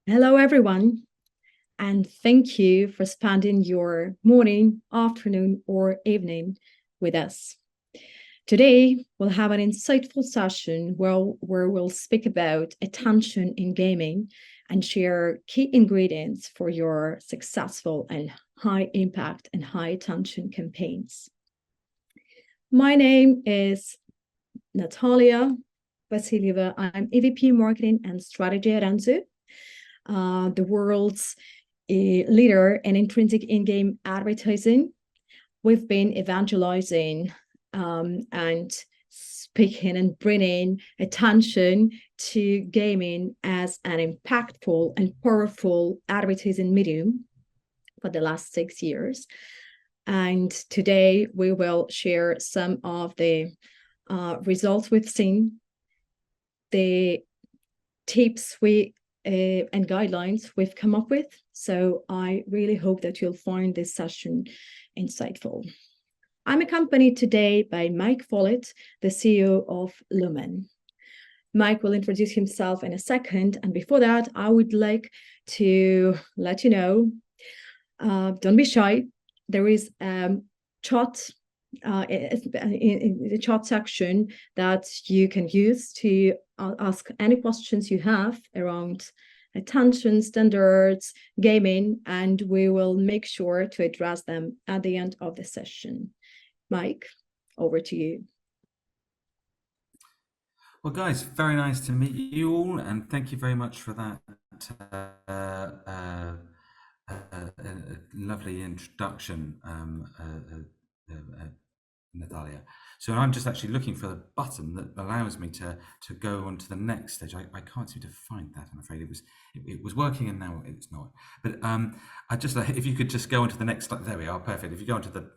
Hello, everyone, and thank you for spending your morning, afternoon, or evening with us. Today, we'll have an insightful session where we'll speak about attention in gaming and share key ingredients for your successful and high impact and high attention campaigns. My name is Natalia Vasilieva. I'm EVP Marketing and Strategy at Anzu, the world's leader in intrinsic in-game advertising. We've been evangelizing and speaking and bringing attention to gaming as an impactful and powerful advertising medium for the last 6 years. And today we will share some of the results we've seen, the tips and guidelines we've come up with. So I really hope that you'll find this session insightful. I'm accompanied today by Mike Follett, the CEO of Lumen. Mike will introduce himself in a second. And before that, I would like to let you know, don't be shy. There is chat in the chat section that you can use to ask any questions you have around attention standards, gaming, and we will make sure to address them at the end of the session. Mike, over to you. Well, guys, very nice to meet you all, and thank you very much for that lovely introduction, Natalia. So I'm just actually looking for the button that allows me to go on to the next stage. I can't seem to find that. I'm afraid it was working and now it's not. But I just if you could just go on to the next. There we are. Perfect. If you go on to the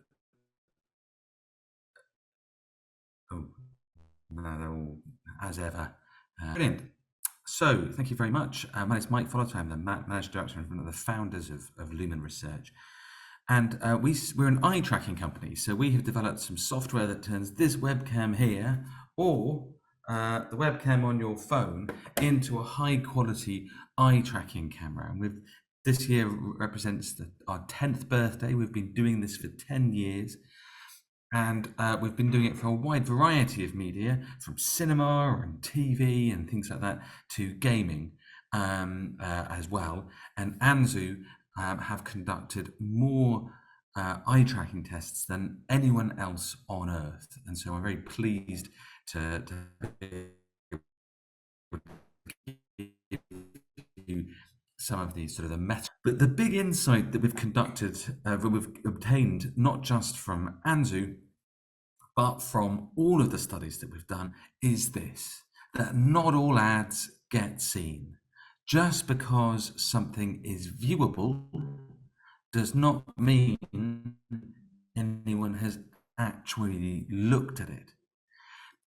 no, they're all as ever. Brilliant. So, thank you very much. My name is Mike Follett. I'm the Managing Director and one of the founders of Lumen Research. And we're an eye tracking company. So we have developed some software that turns this webcam here or the webcam on your phone into a high quality eye tracking camera. And this year represents our 10th birthday. We've been doing this for 10 years. And we've been doing it for a wide variety of media, from cinema and TV and things like that to gaming as well. And Anzu have conducted more eye tracking tests than anyone else on Earth. And so I'm very pleased to give you some of these sort of the meta. But the big insight that we've obtained, not just from Anzu, but from all of the studies that we've done, is this: that not all ads get seen. Just because something is viewable does not mean anyone has actually looked at it.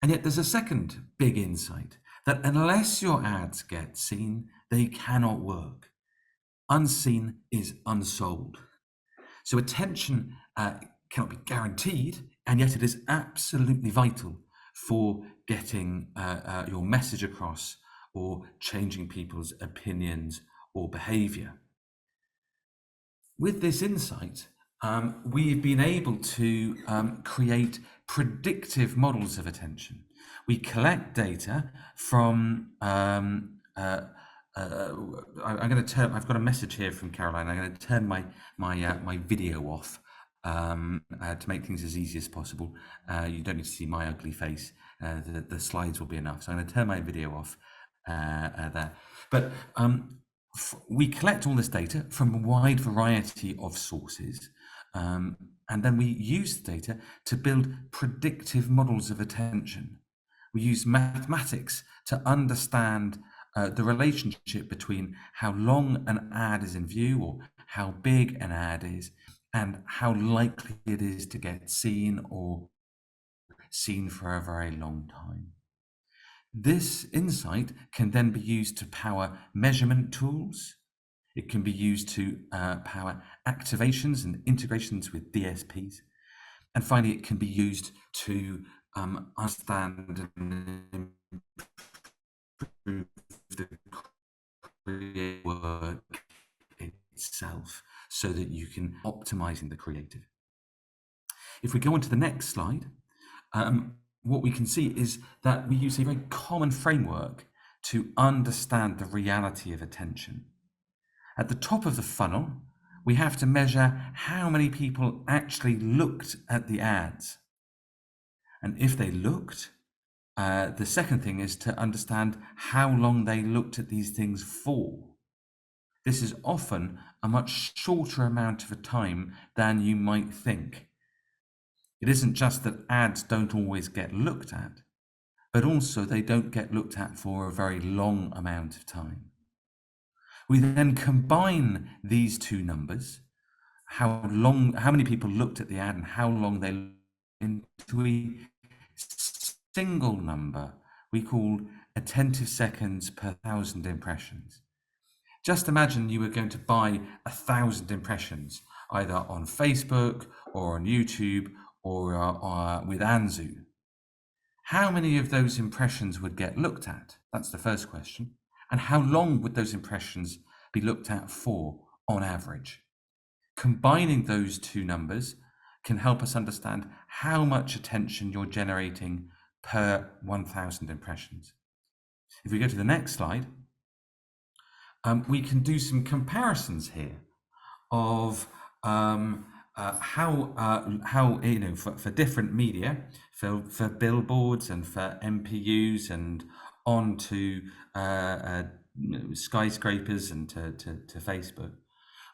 And yet there's a second big insight, that unless your ads get seen, they cannot work. Unseen is unsold. So attention cannot be guaranteed, and yet it is absolutely vital for getting your message across or changing people's opinions or behavior. With this insight, we've been able to create predictive models of attention. We collect data from I'm going to turn. I've got a message here from Caroline. I'm going to turn my video off to make things as easy as possible. You don't need to see my ugly face. The slides will be enough. So I'm going to turn my video off there. But we collect all this data from a wide variety of sources. And then we use the data to build predictive models of attention. We use mathematics to understand the relationship between how long an ad is in view or how big an ad is and how likely it is to get seen or seen for a very long time. This insight can then be used to power measurement tools. It can be used to power activations and integrations with DSPs. And finally, it can be used to understand and improve the create work itself so that you can optimizing the creative. If we go on to the next slide, what we can see is that we use a very common framework to understand the reality of attention. At the top of the funnel, we have to measure how many people actually looked at the ads. And if they looked, the second thing is to understand how long they looked at these things for. This is often a much shorter amount of a time than you might think. It isn't just that ads don't always get looked at, but also they don't get looked at for a very long amount of time. We then combine these two numbers, how many people looked at the ad and how long they looked, into a single number we call attentive seconds per 1,000 impressions. Just imagine you were going to buy 1,000 impressions, either on Facebook or on YouTube or with Anzu. How many of those impressions would get looked at? That's the first question. And how long would those impressions be looked at for on average? Combining those two numbers can help us understand how much attention you're generating per 1,000 impressions. If we go to the next slide, we can do some comparisons here of how for different media, for billboards and for MPUs and on to skyscrapers and to Facebook.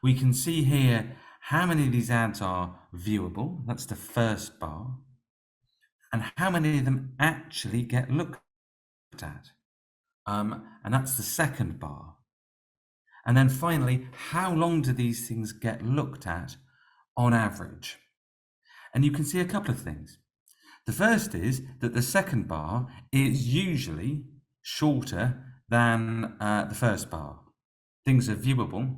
We can see here how many of these ads are viewable. That's the first bar. And how many of them actually get looked at. And that's the second bar. And then finally, how long do these things get looked at on average? And you can see a couple of things. The first is that the second bar is usually shorter than the first bar. Things are viewable,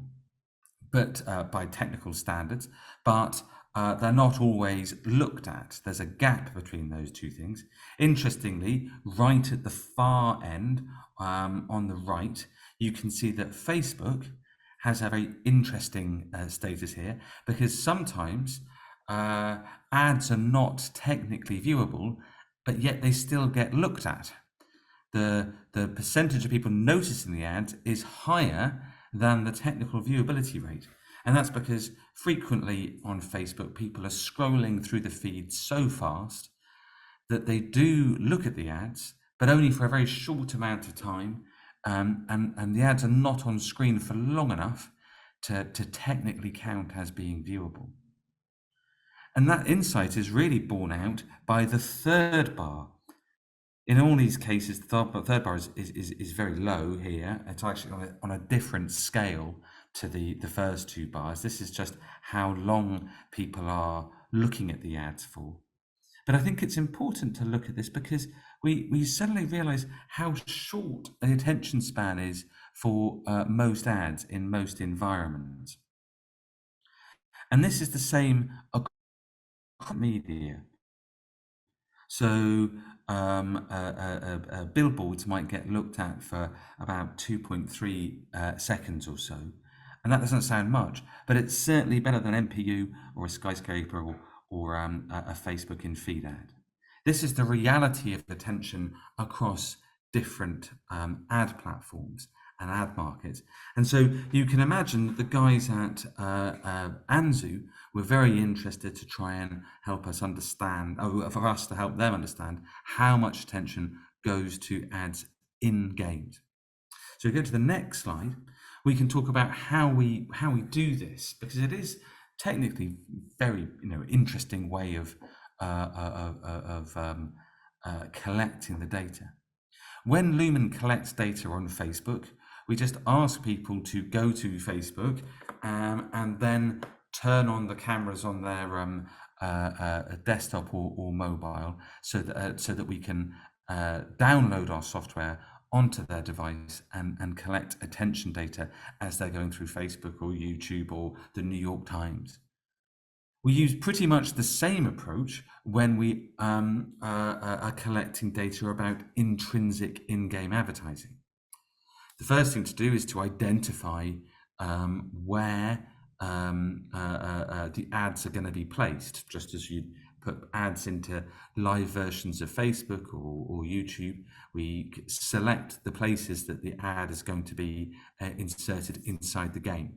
but by technical standards, but they're not always looked at. There's a gap between those two things. Interestingly, right at the far end, on the right, you can see that Facebook has a very interesting status here, because sometimes ads are not technically viewable, but yet they still get looked at. The percentage of people noticing the ads is higher than the technical viewability rate. And that's because frequently on Facebook, people are scrolling through the feed so fast that they do look at the ads, but only for a very short amount of time. And the ads are not on screen for long enough to technically count as being viewable. And that insight is really borne out by the third bar. In all these cases, the third bar is very low here. It's actually on a different scale to the first two bars. This is just how long people are looking at the ads for. But I think it's important to look at this because we suddenly realize how short the attention span is for most ads in most environments. And this is the same across media. So billboards might get looked at for about 2.3 seconds or so. And that doesn't sound much, but it's certainly better than MPU or a skyscraper or a Facebook in feed ad. This is the reality of attention across different ad platforms and ad markets. And so you can imagine that the guys at Anzu were very interested to try and help us understand, for us to help them understand how much attention goes to ads in games. So we go to the next slide. We can talk about how we do this, because it is technically very interesting way of collecting the data. When Lumen collects data on Facebook, we just ask people to go to Facebook and then turn on the cameras on their desktop or mobile, so that we can download our software onto their device and collect attention data as they're going through Facebook or YouTube or the New York Times. We use pretty much the same approach when we are collecting data about intrinsic in-game advertising. The first thing to do is to identify where the ads are going to be placed, just as you put ads into live versions of Facebook or YouTube. We select the places that the ad is going to be inserted inside the game.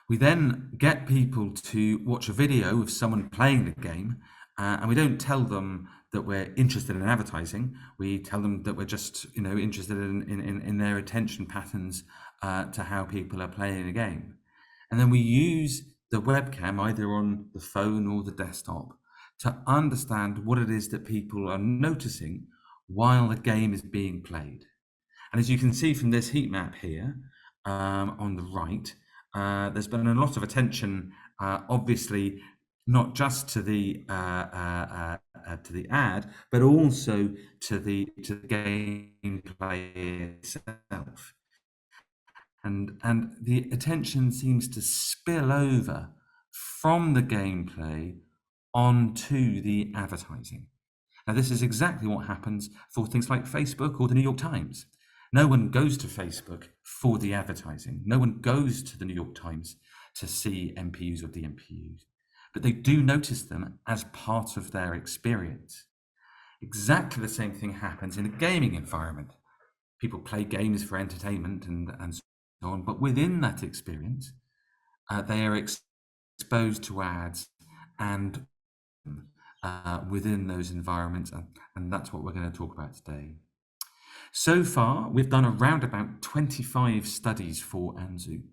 We then get people to watch a video of someone playing the game, and we don't tell them that we're interested in advertising. We tell them that we're just, interested in their attention patterns to how people are playing a game. And then we use the webcam, either on the phone or the desktop, to understand what it is that people are noticing while the game is being played. And as you can see from this heat map here on the right, there's been a lot of attention, obviously, not just to the ad, but also to the gameplay itself. And the attention seems to spill over from the gameplay onto the advertising. Now, this is exactly what happens for things like Facebook or the New York Times. No one goes to Facebook for the advertising. No one goes to the New York Times to see MPUs or DMPUs, but they do notice them as part of their experience. Exactly the same thing happens in a gaming environment. People play games for entertainment and so on, but within that experience, they are exposed to ads and within those environments, and that's what we're going to talk about today. So far, we've done around about 25 studies for Anzu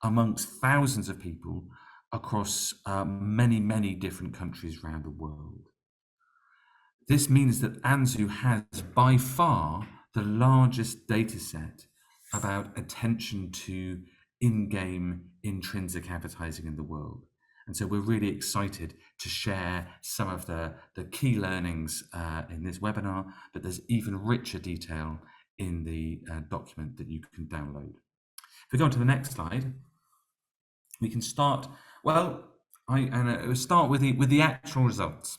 amongst thousands of people across many, many different countries around the world. This means that Anzu has by far the largest data set about attention to in-game intrinsic advertising in the world. And so we're really excited to share some of the key learnings in this webinar, but there's even richer detail in the document that you can download. If we go on to the next slide, we can start, well, I start with the actual results.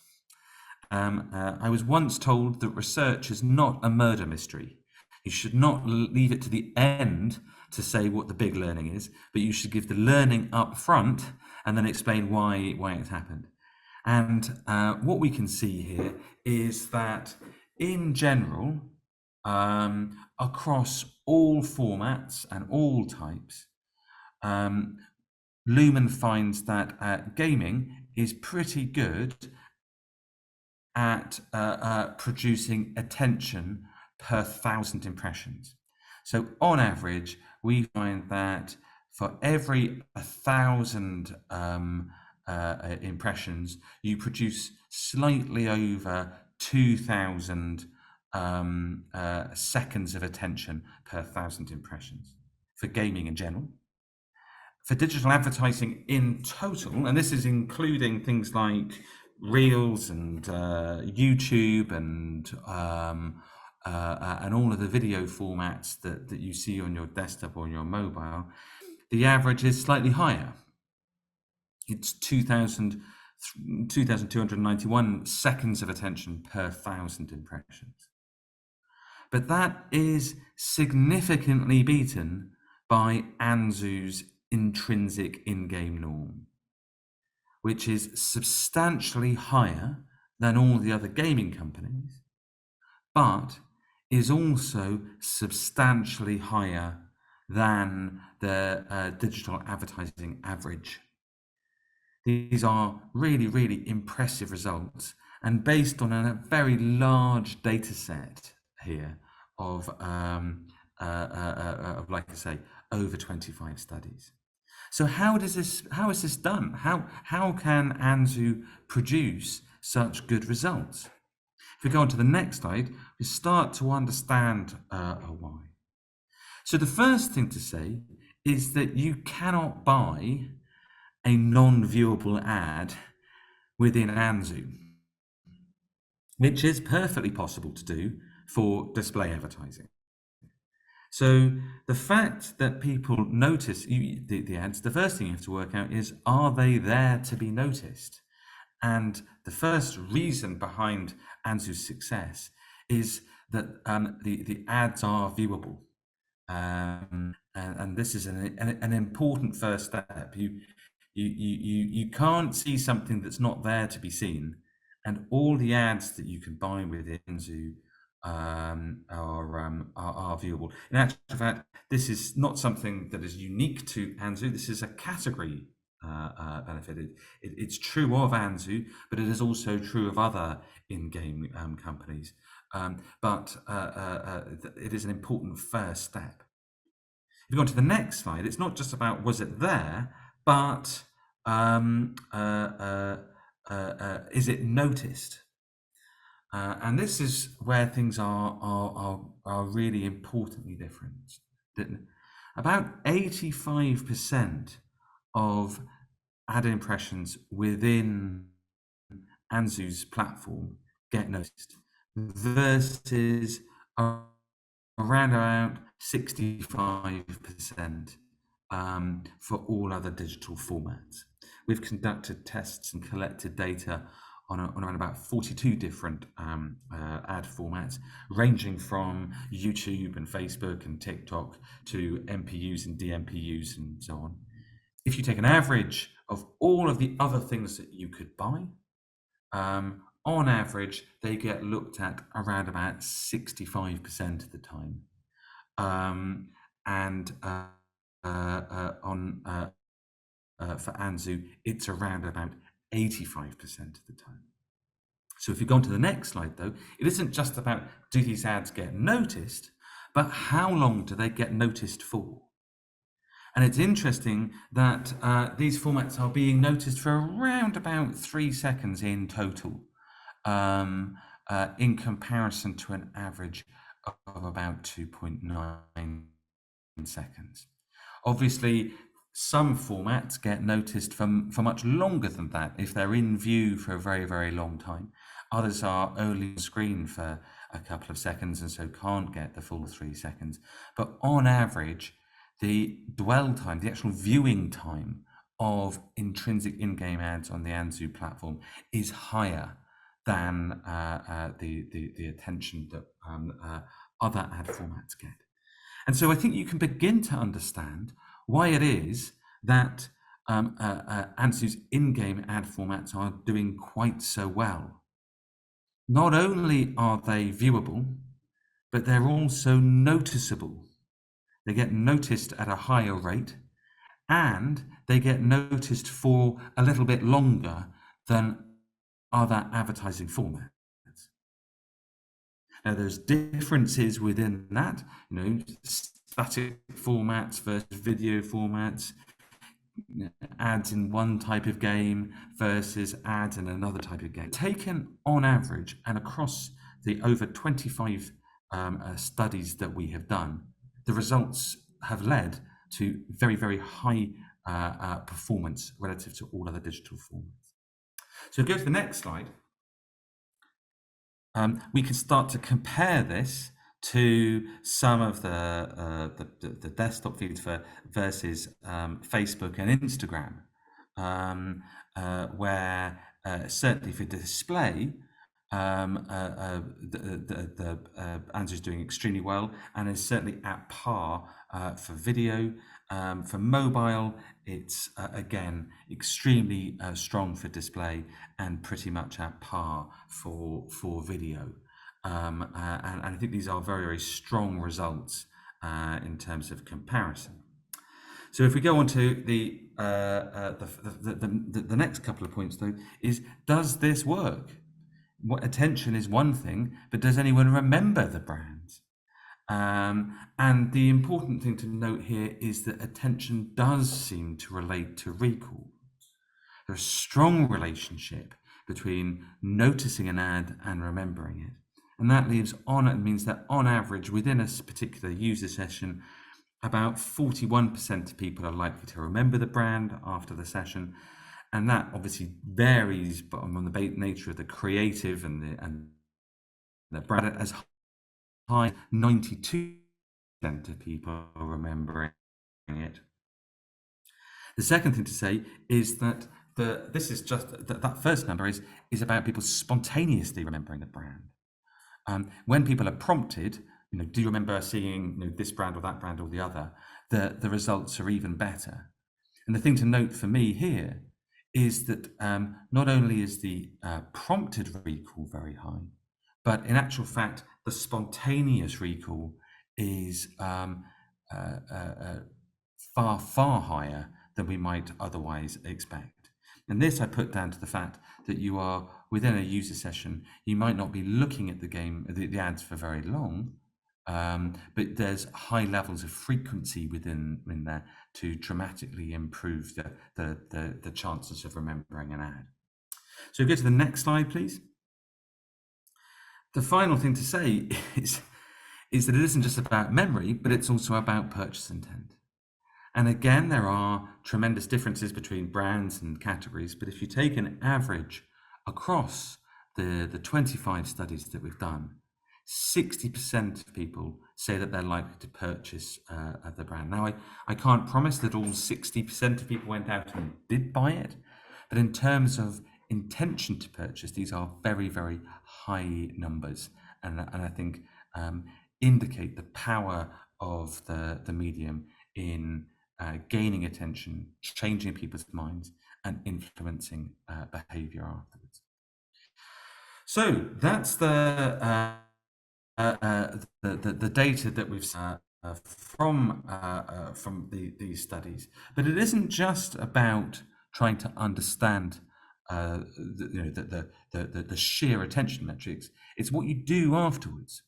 I was once told that research is not a murder mystery. You should not leave it to the end to say what the big learning is, but you should give the learning up front and then explain why it's happened. And what we can see here is that in general, across all formats and all types, Lumen finds that gaming is pretty good at producing attention per 1,000 impressions. So on average, we find that for every 1,000 impressions, you produce slightly over 2,000 seconds of attention per 1,000 impressions for gaming in general. For digital advertising in total, and this is including things like Reels and YouTube and all of the video formats that you see on your desktop or on your mobile, the average is slightly higher. It's 2,291 seconds of attention per 1,000 impressions. But that is significantly beaten by Anzu's intrinsic in-game norm, which is substantially higher than all the other gaming companies, but is also substantially higher than the digital advertising average. These are really, really impressive results, and based on a very large data set here of like I say, over 25 studies. So how is this done? How can Anzu produce such good results? If we go on to the next slide, we start to understand why. So the first thing to say is that you cannot buy a non-viewable ad within Anzu, which is perfectly possible to do for display advertising. So the fact that people notice the ads, the first thing you have to work out is, are they there to be noticed? And the first reason behind Anzu's success is that the ads are viewable. And this is an important first step. You can't see something that's not there to be seen, and all the ads that you can buy within Anzu are viewable. In actual fact, this is not something that is unique to Anzu. This is a category benefit. It's true of Anzu, but it is also true of other in-game companies. But it is an important first step. If you go on to the next slide, it's not just about was it there, but is it noticed? And this is where things are really importantly different. About 85% of ad impressions within Anzu's platform get noticed, versus around about 65% for all other digital formats. We've conducted tests and collected data on around about 42 different ad formats, ranging from YouTube and Facebook and TikTok to MPUs and DMPUs and so on. If you take an average of all of the other things that you could buy, on average, they get looked at around about 65% of the time. And for Anzu, it's around about 85% of the time. So if you go on to the next slide, though, it isn't just about do these ads get noticed, but how long do they get noticed for? And it's interesting that these formats are being noticed for around about 3 seconds in total, in comparison to an average of about 2.9 seconds. Obviously, some formats get noticed for much longer than that if they're in view for a very, very long time. Others are only on screen for a couple of seconds and so can't get the full 3 seconds. But on average, the dwell time, the actual viewing time of intrinsic in-game ads on the Anzu platform is higher than the attention that other ad formats get. And so I think you can begin to understand why it is that Anzu's in-game ad formats are doing quite so well. Not only are they viewable, but they're also noticeable. They get noticed at a higher rate, and they get noticed for a little bit longer than other advertising formats. Now, there's differences within that, static formats versus video formats, ads in one type of game versus ads in another type of game. Taken on average and across the over 25 studies that we have done, the results have led to very, very high performance relative to all other digital formats. So go to the next slide. We can start to compare this to some of the desktop feeds versus Facebook and Instagram, where certainly for display, Anzu is doing extremely well and is certainly at par for video. For mobile, it's again extremely strong for display and pretty much at par for video. And I think these are very, very strong results in terms of comparison. So if we go on to the next couple of points, though, is does this work? What attention is one thing, but does anyone remember the brand? And the important thing to note here is that attention does seem to relate to recall. There's a strong relationship between noticing an ad and remembering it. And that means that on average, within a particular user session, about 41% of people are likely to remember the brand after the session. And that obviously varies on the nature of the creative and the brand, as high as 92% of people are remembering it. The second thing to say is that that first number is about people spontaneously remembering the brand. When people are prompted, do you remember seeing this brand or that brand or the other? The results are even better. And the thing to note for me here is that not only is the prompted recall very high, but in actual fact, the spontaneous recall is far, far higher than we might otherwise expect. And this I put down to the fact that you are within a user session, you might not be looking at the ads for very long, but there's high levels of frequency in there to dramatically improve the chances of remembering an ad. So go to the next slide, please. The final thing to say is that it isn't just about memory, but it's also about purchase intent. And again, there are tremendous differences between brands and categories, but if you take an average across the 25 studies that we've done, 60% of people say that they're likely to purchase the brand. Now, I can't promise that all 60% of people went out and did buy it, but in terms of intention to purchase, these are very, very high numbers, and I think indicate the power of the medium in gaining attention, changing people's minds, and influencing behavior afterwards. So that's the data that we've from these studies. But it isn't just about trying to understand the sheer attention metrics. It's what you do afterwards.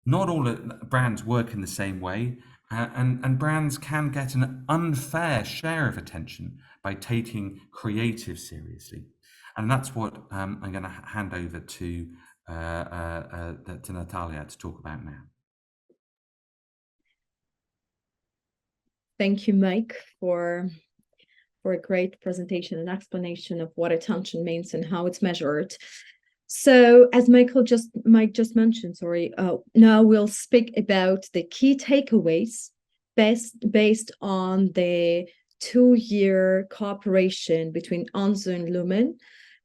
Not all brands work in the same way, and brands can get an unfair share of attention by taking creative seriously. And that's what I'm going to hand over to Natalia to talk about now. Thank you, Mike, for a great presentation and explanation of what attention means and how it's measured. So, as Mike just mentioned, now we'll speak about the key takeaways based on the 2-year cooperation between Anzu and Lumen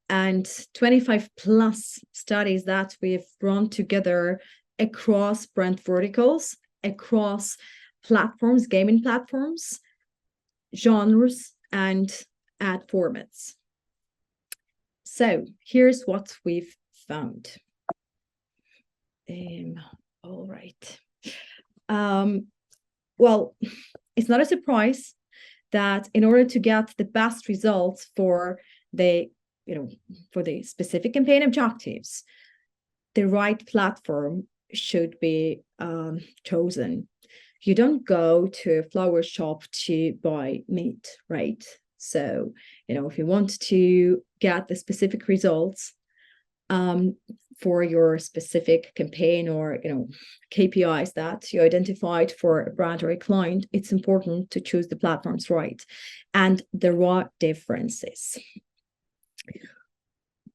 and 25 plus studies that we've run together across brand verticals, across platforms, gaming platforms, genres, and ad formats. So here's what we've found. All right. Well, it's not a surprise that in order to get the best results for the specific campaign objectives, the right platform should be chosen. You don't go to a flower shop to buy meat, right? So, if you want to get the specific results for your specific campaign or, KPIs that you identified for a brand or a client, it's important to choose the platforms right. And there are differences.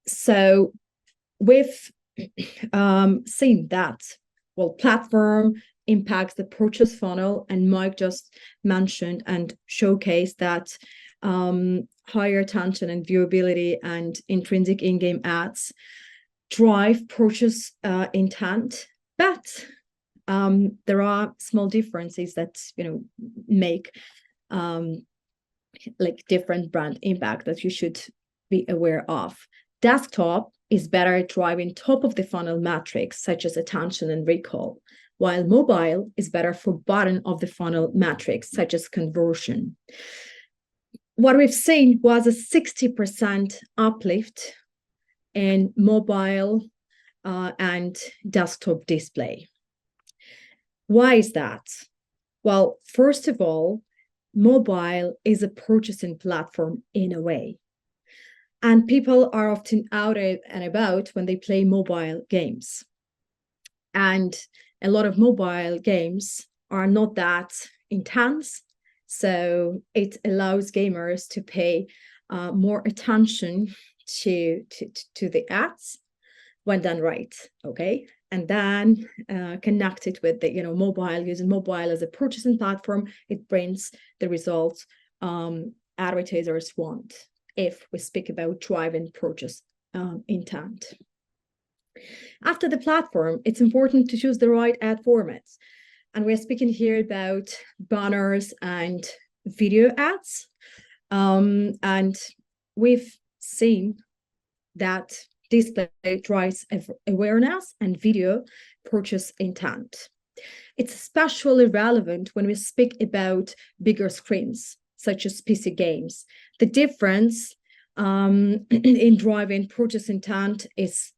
So we've seen that, platform impacts the purchase funnel, and Mike just mentioned and showcased that higher attention and viewability and intrinsic in-game ads drive purchase intent, but there are small differences that make different brand impact that you should be aware of. Desktop is better at driving top of the funnel metrics such as attention and recall, while mobile is better for bottom of the funnel metrics such as conversion. What we've seen was a 60% uplift in mobile and desktop display. Why is that? Well, first of all, mobile is a purchasing platform in a way. And people are often out and about when they play mobile games. And a lot of mobile games are not that intense. So it allows gamers to pay more attention to the ads when done right, okay? And then connect it with the using mobile as a purchasing platform, it brings the results advertisers want if we speak about driving purchase intent. After the platform, it's important to choose the right ad formats. And we're speaking here about banners and video ads. And we've seen that display drives awareness and video purchase intent. It's especially relevant when we speak about bigger screens, such as PC games. The difference in driving purchase intent is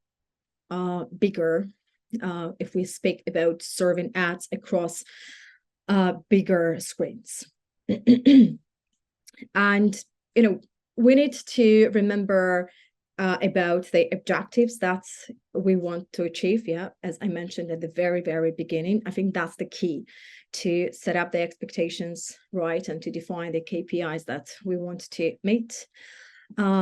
bigger if we speak about serving ads across bigger screens. And, we need to remember about the objectives that we want to achieve. Yeah, as I mentioned at the very, very beginning, I think that's the key to set up the expectations right and to define the KPIs that we want to meet.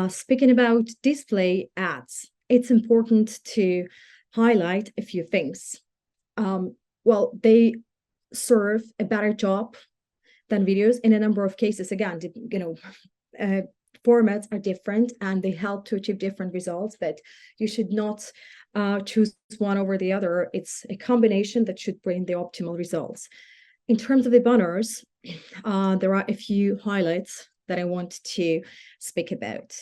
Speaking about display ads, it's important to highlight a few things. Well, they serve a better job than videos in a number of cases. Again, formats are different and they help to achieve different results, but you should not choose one over the other. It's a combination that should bring the optimal results. In terms of the banners, there are a few highlights that I want to speak about.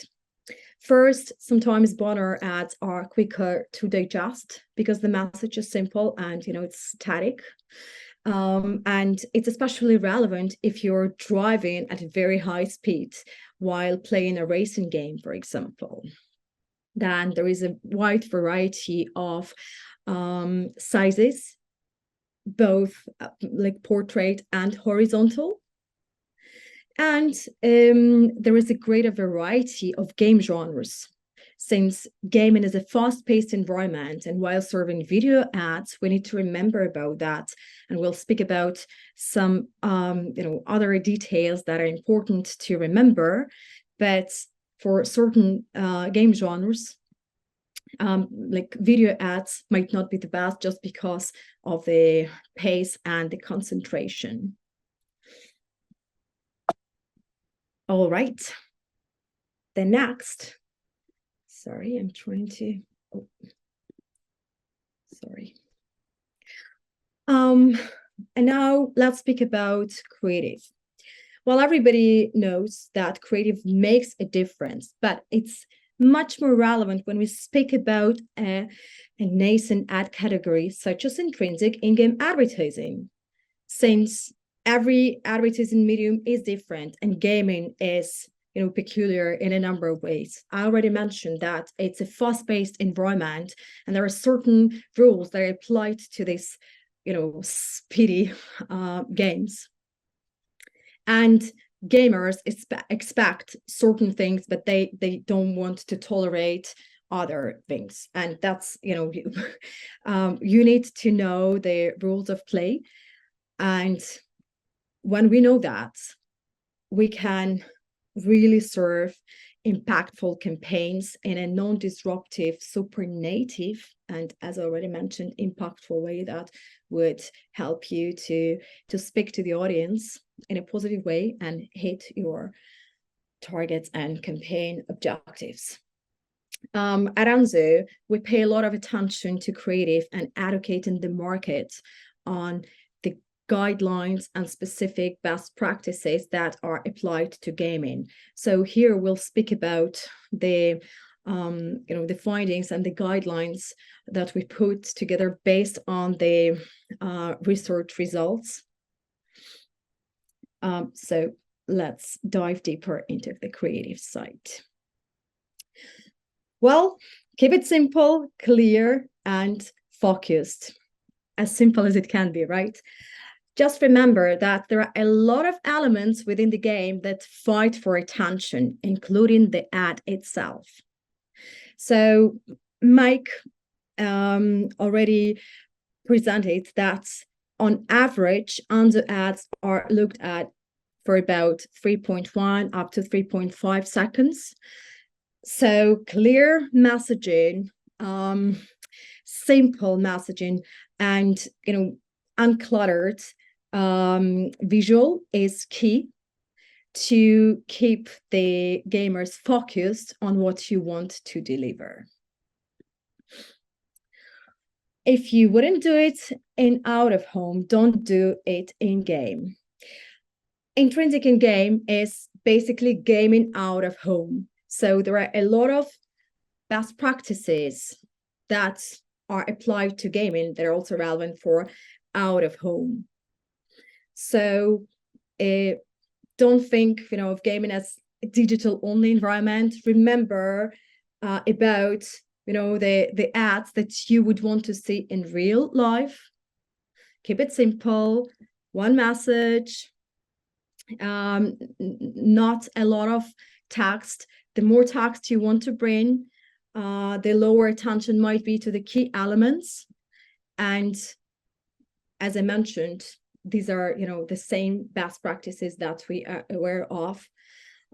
First, sometimes banner ads are quicker to digest because the message is simple and it's static. And it's especially relevant if you're driving at a very high speed while playing a racing game, for example. Then there is a wide variety of sizes, both like portrait and horizontal. And there is a greater variety of game genres, since gaming is a fast-paced environment, and while serving video ads, we need to remember about that. And we'll speak about some other details that are important to remember. But for certain game genres, like video ads might not be the best just because of the pace and the concentration. All right. The next, sorry, I'm trying to, oh, sorry. And now let's speak about creative. Well, everybody knows that creative makes a difference, but it's much more relevant when we speak about a nascent ad category such as intrinsic in-game advertising, since every advertising medium is different and gaming is peculiar in a number of ways. I already mentioned that it's a fast-paced environment and there are certain rules that are applied to this speedy games, and gamers expect certain things, but they don't want to tolerate other things, and that's you need to know the rules of play. And when we know that, we can really serve impactful campaigns in a non-disruptive, super native, and as I already mentioned, impactful way that would help you to speak to the audience in a positive way and hit your targets and campaign objectives. At Anzu, we pay a lot of attention to creative and educating the market on the guidelines and specific best practices that are applied to gaming. So here we'll speak about the the findings and the guidelines that we put together based on the research results. So let's dive deeper into the creative side. Well, keep it simple, clear, and focused. As simple as it can be, right? Just remember that there are a lot of elements within the game that fight for attention, including the ad itself. So Mike already presented that on average, Anzu ads are looked at for about 3.1 up to 3.5 seconds. So clear messaging, simple messaging, and uncluttered visual is key to keep the gamers focused on what you want to deliver. If you wouldn't do it in out of home, don't do it in game. Intrinsic in game is basically gaming out of home. So there are a lot of best practices that are applied to gaming that are also relevant for out of home. So don't think of gaming as a digital only environment. Remember about the ads that you would want to see in real life. Keep it simple, one message, not a lot of text. The more text you want to bring, the lower attention might be to the key elements. And as I mentioned, these are the same best practices that we are aware of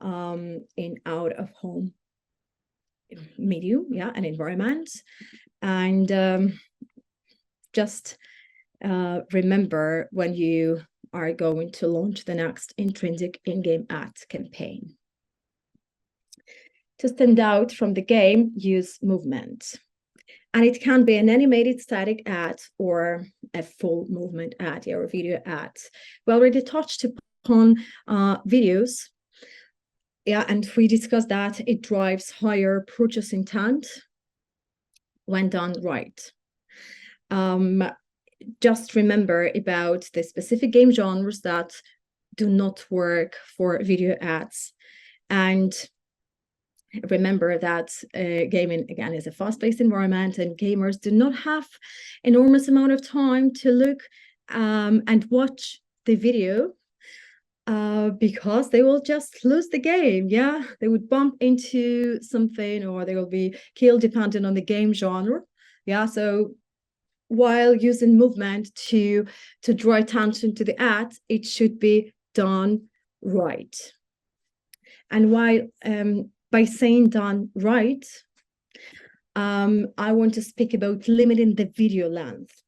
in out of home medium, and environment. And just remember when you are going to launch the next intrinsic in-game ad campaign. To stand out from the game, use movement. And it can be an animated static ad or a full movement ad or a video ad. We already touched upon videos. And we discussed that it drives higher purchase intent when done right. Just remember about the specific game genres that do not work for video ads. And remember that gaming, again, is a fast-paced environment, and gamers do not have enormous amount of time to look and watch the video because they will just lose the game. They would bump into something or they will be killed depending on the game genre. So while using movement to draw attention to the ad, it should be done right. And while by saying done right, I want to speak about limiting the video length.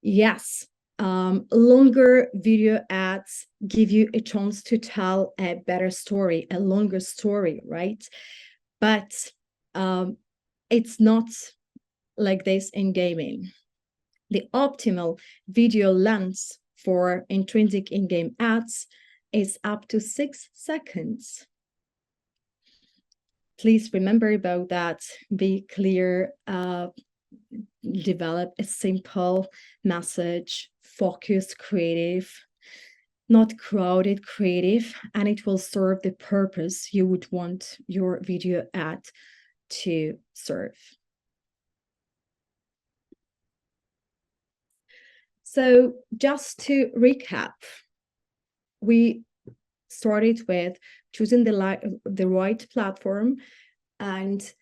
Yes, longer video ads give you a chance to tell a better story, a longer story, right? But it's not like this in gaming. The optimal video length for intrinsic in-game ads is up to 6 seconds. Please remember about that. Be clear, develop a simple message, focused creative, not crowded creative, and it will serve the purpose you would want your video ad to serve. So just to recap, we started with choosing the right platform, and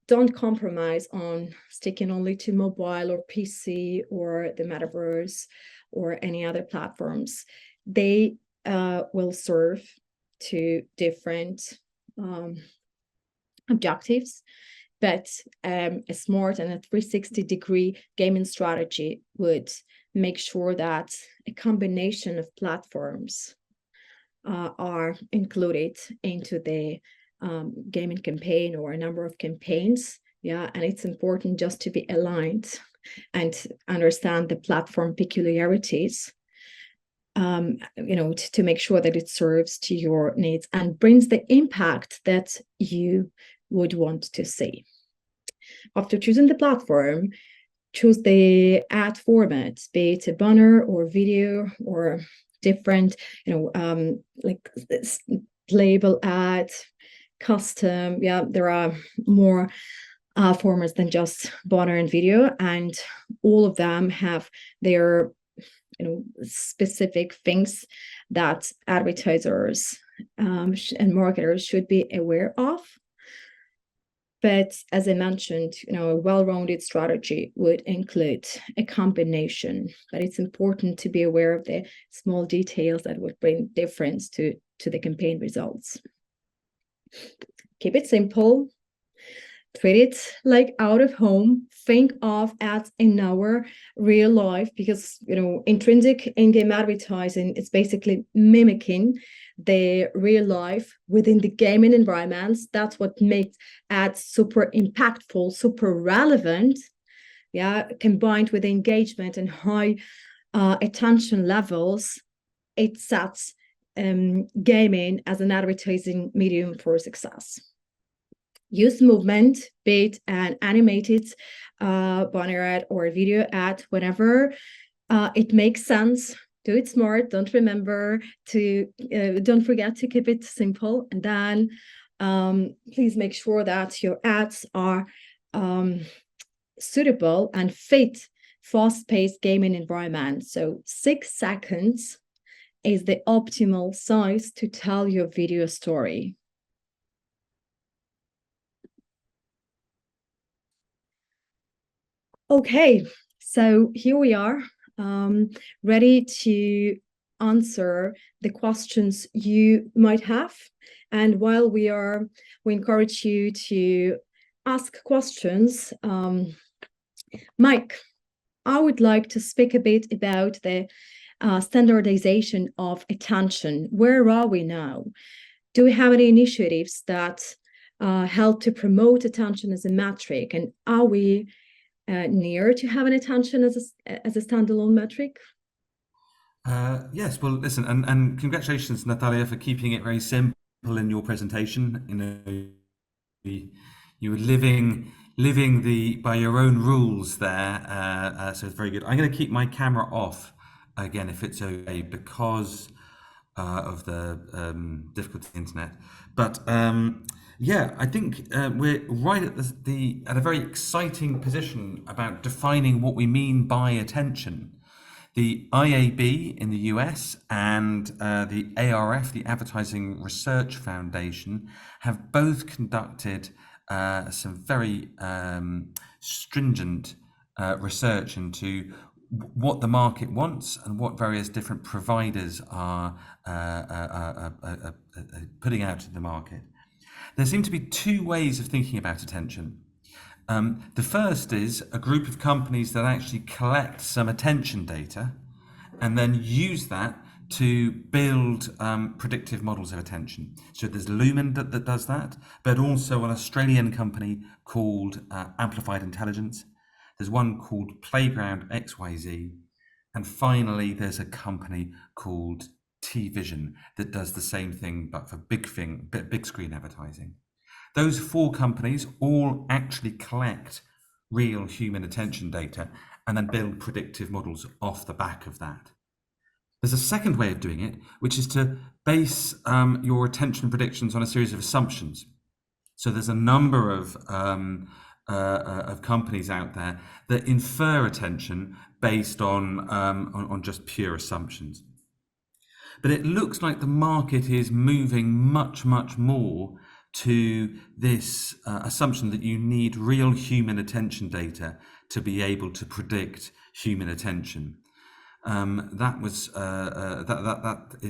don't compromise on sticking only to mobile or PC or the metaverse or any other platforms. They will serve to different objectives, but a smart and a 360-degree gaming strategy would make sure that a combination of platforms are included into the gaming campaign or a number of campaigns. And it's important just to be aligned and understand the platform peculiarities, to make sure that it serves to your needs and brings the impact that you would want to see. After choosing the platform, choose the ad format, be it a banner or video or different, like label ad, custom. There are more formats than just banner and video, and all of them have their specific things that advertisers and marketers should be aware of. But as I mentioned, a well-rounded strategy would include a combination, but it's important to be aware of the small details that would bring difference to the campaign results. Keep it simple. Treat it like out of home. Think of ads in our real life, because intrinsic in-game advertising is basically mimicking the real life within the gaming environments. That's what makes ads super impactful, super relevant. yeah, combined with engagement and high attention levels, it sets gaming as an advertising medium for success. Use movement, be it an animated banner ad or a video ad, whenever it makes sense. Do it smart. Don't forget to keep it simple. And then please make sure that your ads are suitable and fit fast-paced gaming environment. So 6 seconds is the optimal size to tell your video story. Okay, so here we are, ready to answer the questions you might have. And while we encourage you to ask questions, Mike, I would like to speak a bit about the standardization of attention. Where are we now? Do we have any initiatives that help to promote attention as a metric? And are we near to having attention as a standalone metric? Yes, well, listen, and congratulations, Natalia, for keeping it very simple in your presentation. You know, you were living the by your own rules there, so it's very good. I'm going to keep my camera off again, if it's okay, because of the difficulty of the internet. But yeah, I think we're right at at a very exciting position about defining what we mean by attention. The IAB in the US and the ARF, the Advertising Research Foundation, have both conducted some very stringent research into what the market wants and what various different providers are putting out in the market. There seem to be two ways of thinking about attention. The first is a group of companies that actually collect some attention data and then use that to build predictive models of attention. So there's Lumen that does that, but also an Australian company called Amplified Intelligence. There's one called Playground XYZ. And finally, there's a company called T-Vision that does the same thing, but for big screen advertising. Those four companies all actually collect real human attention data and then build predictive models off the back of that. There's a second way of doing it, which is to base your attention predictions on a series of assumptions. So there's a number of companies out there that infer attention based on just pure assumptions. But it looks like the market is moving much more to this assumption that you need real human attention data to be able to predict human attention. That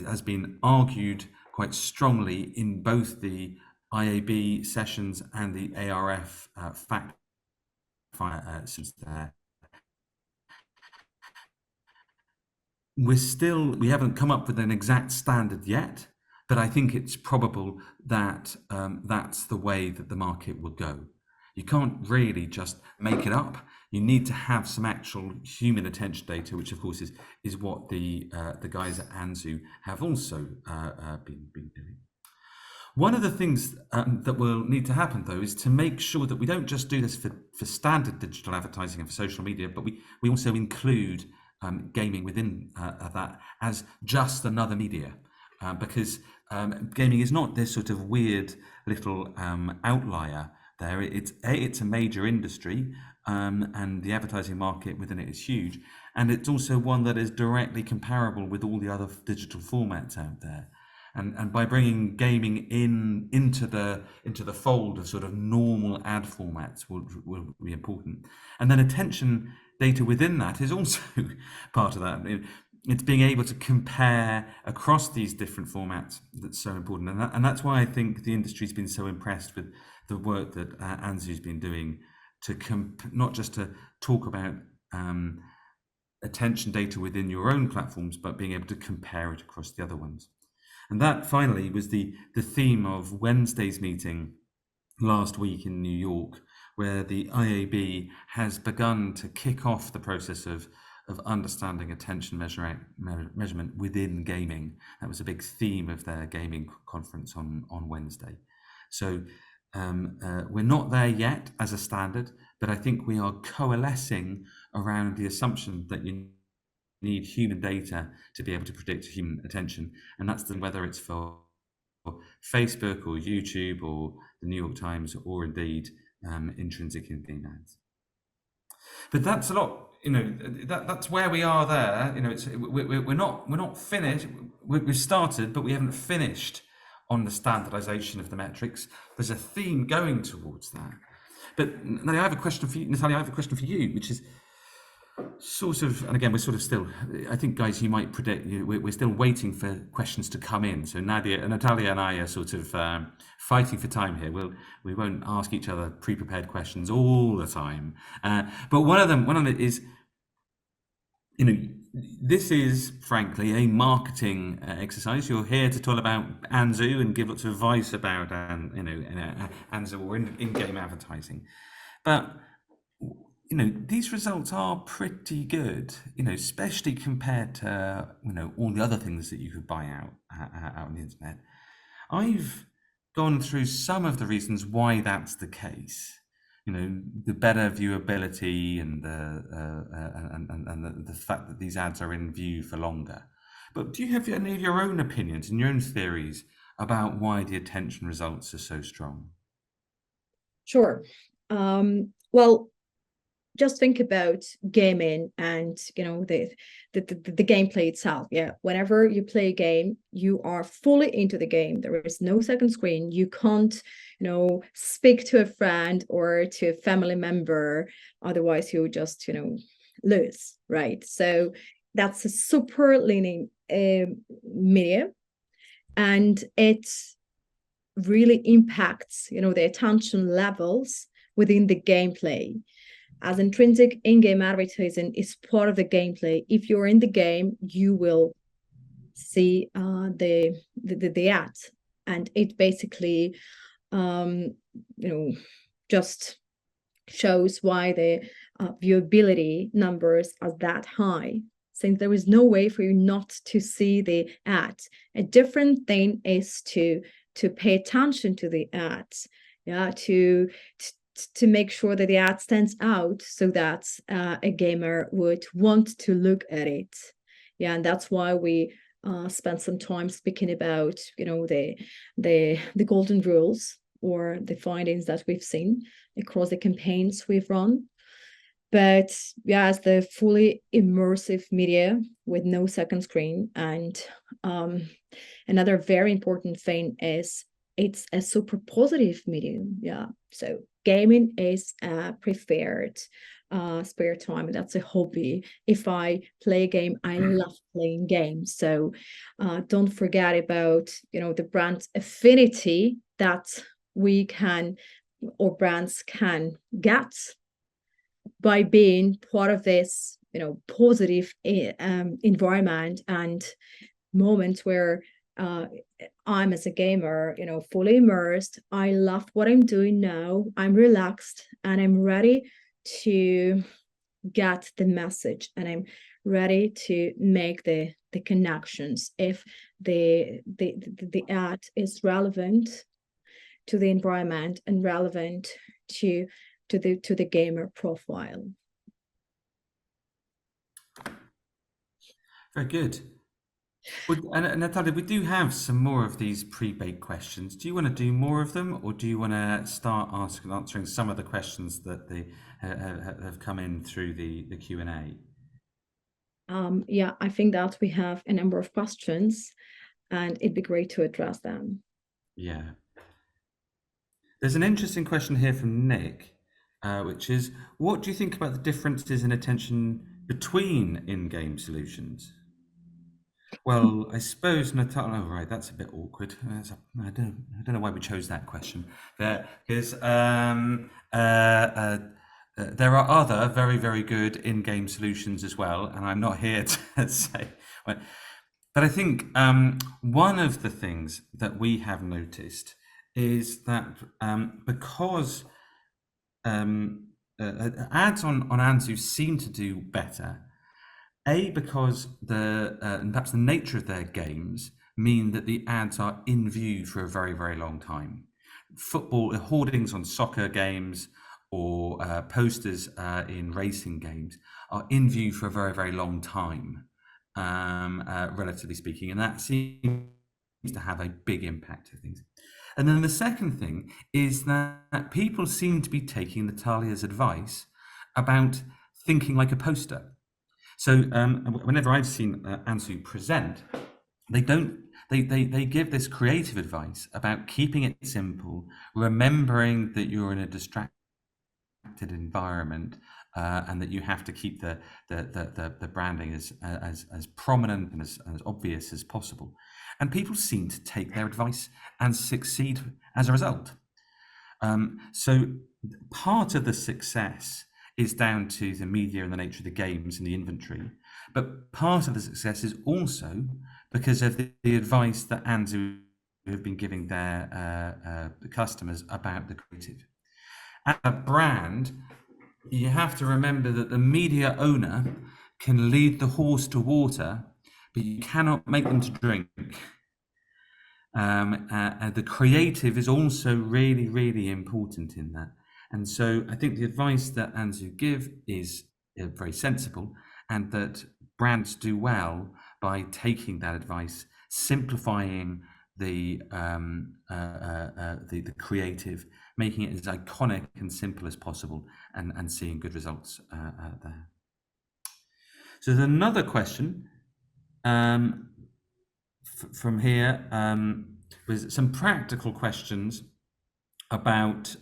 has been argued quite strongly in both the IAB sessions and the ARF fact sessions there. We haven't come up with an exact standard yet, but I think it's probable that that's the way that the market will go. You can't really just make it up. You need to have some actual human attention data, which of course is what the guys at Anzu have also been doing. One of the things that will need to happen, though, is to make sure that we don't just do this for standard digital advertising and for social media, but we also include gaming within that as just another media, because gaming is not this sort of weird little outlier there. It's a major industry, and the advertising market within it is huge, and it's also one that is directly comparable with all the other digital formats out there. And by bringing gaming into the fold of sort of normal ad formats will be important. And then attention data within that is also part of that. It's being able to compare across these different formats that's so important. And that's why I think the industry's been so impressed with the work that Anzu's been doing to not just to talk about attention data within your own platforms, but being able to compare it across the other ones. And that finally was the theme of Wednesday's meeting last week in New York, where the IAB has begun to kick off the process of understanding attention measurement within gaming. That was a big theme of their gaming conference on Wednesday. So we're not there yet as a standard, but I think we are coalescing around the assumption that you need human data to be able to predict human attention, and that's whether it's for Facebook or YouTube or the New York Times or indeed intrinsic in-game ads. But that's a lot, that's where we are there. We're not finished. We've started, but we haven't finished on the standardization of the metrics. There's a theme going towards that. But Natalia, I have a question for you, which is sort of, and again, we're sort of still, I think, guys, you might predict, we're still waiting for questions to come in. So Natalia and I are sort of fighting for time here. We won't ask each other pre-prepared questions all the time. But one of them is, this is frankly a marketing exercise. You're here to talk about Anzu and give lots of advice about Anzu or in-game advertising. But these results are pretty good, especially compared to, all the other things that you could buy out on the internet. I've gone through some of the reasons why that's the case. The better viewability and the fact that these ads are in view for longer. But do you have any of your own opinions and your own theories about why the attention results are so strong? Sure. Well, just think about gaming and the gameplay itself. Yeah, whenever you play a game, you are fully into the game. There is no second screen. You can't speak to a friend or to a family member, otherwise you just lose, right? So that's a super leaning media, and it really impacts the attention levels within the gameplay. As intrinsic in-game advertising is part of the gameplay, if you're in the game, you will see the ad, and it basically just shows why the viewability numbers are that high, since there is no way for you not to see the ad. A different thing is to pay attention to the ads, to make sure that the ad stands out so that a gamer would want to look at it. Yeah, and that's why we spent some time speaking about the golden rules or the findings that we've seen across the campaigns we've run. But yeah, as the fully immersive media with no second screen, and another very important thing is it's a super positive medium. Yeah, so gaming is preferred spare time. That's a hobby. If I play a game, I love playing games. So don't forget about the brand affinity that we can, or brands can get, by being part of this positive environment and moments where I'm, as a gamer, fully immersed. I love what I'm doing now. I'm relaxed and I'm ready to get the message, and I'm ready to make the connections if the ad is relevant to the environment and relevant to the gamer profile. Very good. Well, and Natalia, we do have some more of these pre-baked questions. Do you want to do more of them, or do you want to start answering some of the questions that have come in through the Q&A? Yeah, I think that we have a number of questions, and it'd be great to address them. Yeah. There's an interesting question here from Nick, which is, what do you think about the differences in attention between in-game solutions? Well, I suppose Natalia. Oh, right, that's a bit awkward. I don't know why we chose that question there, because there are other very, very good in-game solutions as well, and I'm not here to say. But I think one of the things that we have noticed is that because ads on Anzu seem to do better. A, because and perhaps the nature of their games mean that the ads are in view for a very, very long time. Football hoardings on soccer games or posters in racing games are in view for a very, very long time, relatively speaking, and that seems to have a big impact of things. And then the second thing is that people seem to be taking Natalia's advice about thinking like a poster. So whenever I've seen Ansu present, they don't. They give this creative advice about keeping it simple, remembering that you're in a distracted environment, and that you have to keep the branding as prominent and as obvious as possible. And people seem to take their advice and succeed as a result. So part of the success is down to the media and the nature of the games and the inventory, but part of the success is also because of the advice that Anzu have been giving their customers about the creative. As a brand, you have to remember that the media owner can lead the horse to water, but you cannot make them to drink. The creative is also really, really important in that. And so I think the advice that Anzu give is very sensible, and that brands do well by taking that advice, simplifying the creative, making it as iconic and simple as possible, and seeing good results there. So there's another question from here, with some practical questions about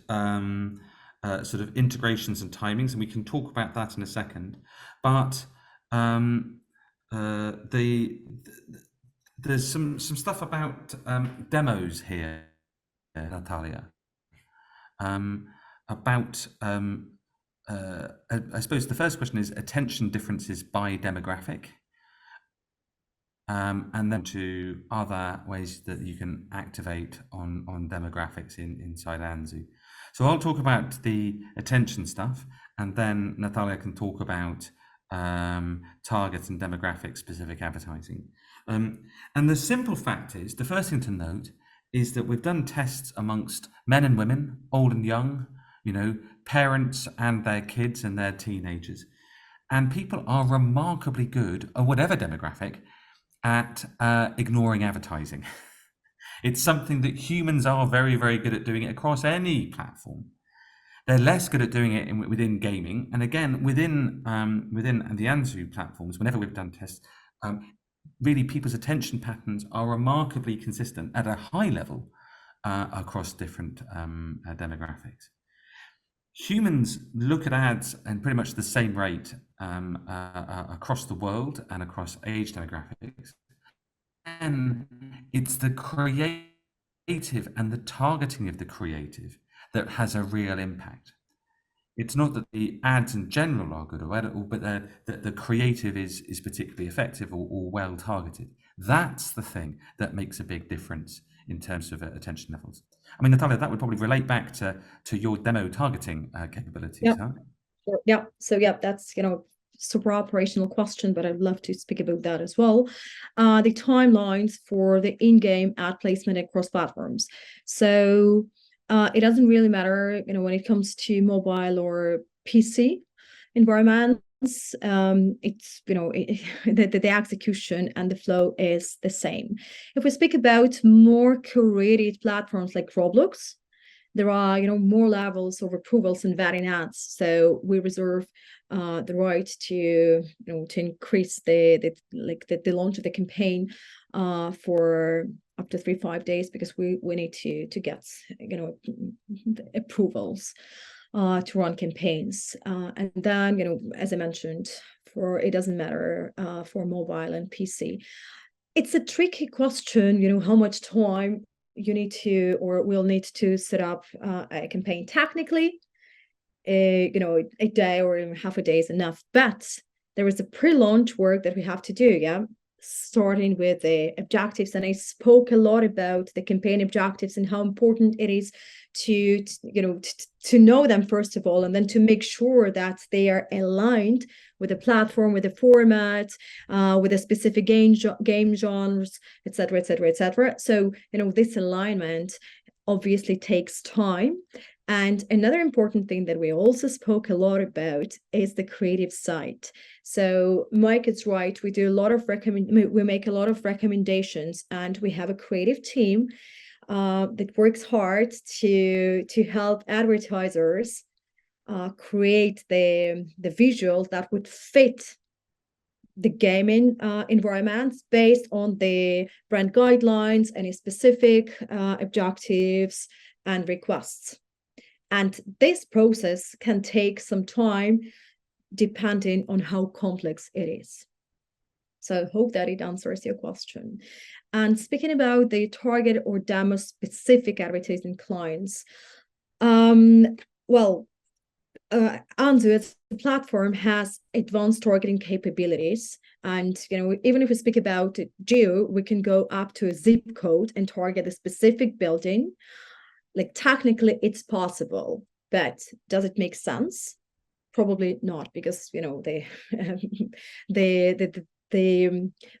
sort of integrations and timings, and we can talk about that in a second. But there's some stuff about demos here, Natalia, about I suppose the first question is attention differences by demographic. And then to other ways that you can activate on demographics inside Anzu. So I'll talk about the attention stuff, and then Natalia can talk about target and demographic specific advertising. And the simple fact is, the first thing to note is that we've done tests amongst men and women, old and young, parents and their kids and their teenagers. And people are remarkably good, or whatever demographic, at ignoring advertising. It's something that humans are very, very good at doing it across any platform. They're less good at doing it within gaming. And again, within the Anzu platforms, whenever we've done tests, really people's attention patterns are remarkably consistent at a high level across different demographics. Humans look at ads in pretty much the same rate across the world and across age demographics. And it's the creative and the targeting of the creative that has a real impact. It's not that the ads in general are good or editable, but that the creative is particularly effective or well targeted. That's the thing that makes a big difference in terms of attention levels. I mean, Natalia, that would probably relate back to your demo targeting capabilities, Yep. huh? Sure. Yeah. So yeah, that's super operational question, but I'd love to speak about that as well. The timelines for the in-game ad placement across platforms. So it doesn't really matter, when it comes to mobile or PC environments. It's the execution and the flow is the same. If we speak about more curated platforms like Roblox, there are more levels of approvals and vetting ads. So we reserve the right to to increase the launch of the campaign for up to 3-5 days, because we need to get approvals to run campaigns, and then as I mentioned, it doesn't matter for mobile and PC. It's a tricky question, how much time you need to or will need to set up a campaign. Technically, a day or even half a day is enough, but there is a pre-launch work that we have to do. Yeah, starting with the objectives, and I spoke a lot about the campaign objectives and how important it is to know them first of all, and then to make sure that they are aligned with the platform, with the format, with the specific game genres, etc., etc., etc. So this alignment obviously takes time. And another important thing that we also spoke a lot about is the creative side. So Mike is right. We do a lot of we make a lot of recommendations, and we have a creative team that works hard to help advertisers create the visual that would fit the gaming environments based on the brand guidelines, any specific objectives and requests. And this process can take some time depending on how complex it is. So I hope that it answers your question. And speaking about the target or demo specific advertising clients, well, Anzu as a platform has advanced targeting capabilities. And even if we speak about geo, we can go up to a zip code and target a specific building. Like technically it's possible, but does it make sense? Probably not, because the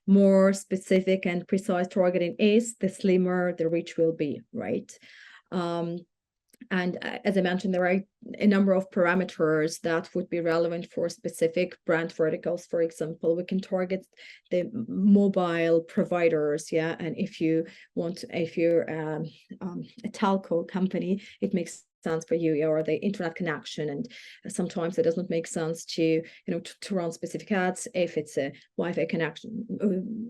more specific and precise targeting is, the slimmer the reach will be, right? And as I mentioned, there are a number of parameters that would be relevant for specific brand verticals. For example, we can target the mobile providers, yeah. And if you're a telco company, it makes sense for you, or the internet connection. And sometimes it doesn't make sense to run specific ads if it's a Wi-Fi connection,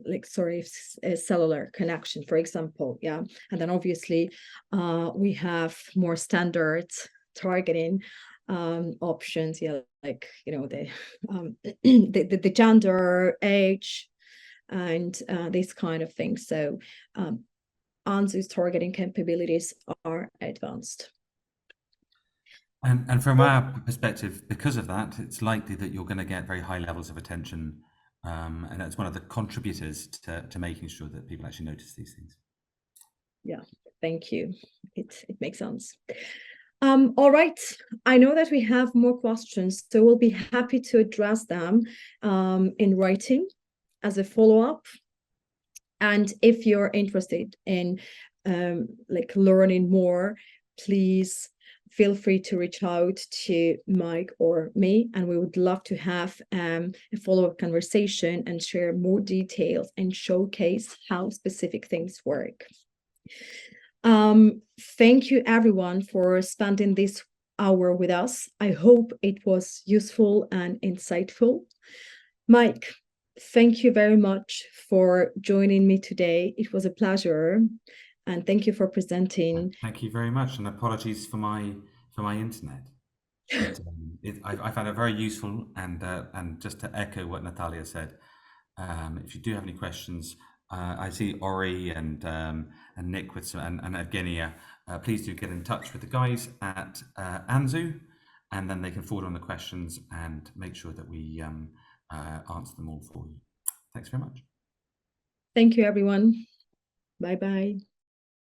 if it's a cellular connection, for example, yeah. And then obviously we have more standard targeting options, yeah, like the gender, age, and these kind of things. So Anzu's targeting capabilities are advanced. And from our perspective, because of that, it's likely that you're going to get very high levels of attention, and that's one of the contributors to making sure that people actually notice these things. Yeah, thank you. It makes sense. All right, I know that we have more questions, so we'll be happy to address them in writing as a follow-up. And if you're interested in learning more, please feel free to reach out to Mike or me, and we would love to have a follow-up conversation and share more details and showcase how specific things work. Thank you everyone for spending this hour with us. I hope it was useful and insightful. Mike, thank you very much for joining me today. It was a pleasure, and thank you for presenting. Thank you very much, and apologies for my internet. But I found it very useful, and just to echo what Natalia said, if you do have any questions, I see Ori and Nick with some, and Evgenia. Please do get in touch with the guys at Anzu, and then they can forward on the questions and make sure that we answer them all for you. Thanks very much. Thank you, everyone. Bye-bye.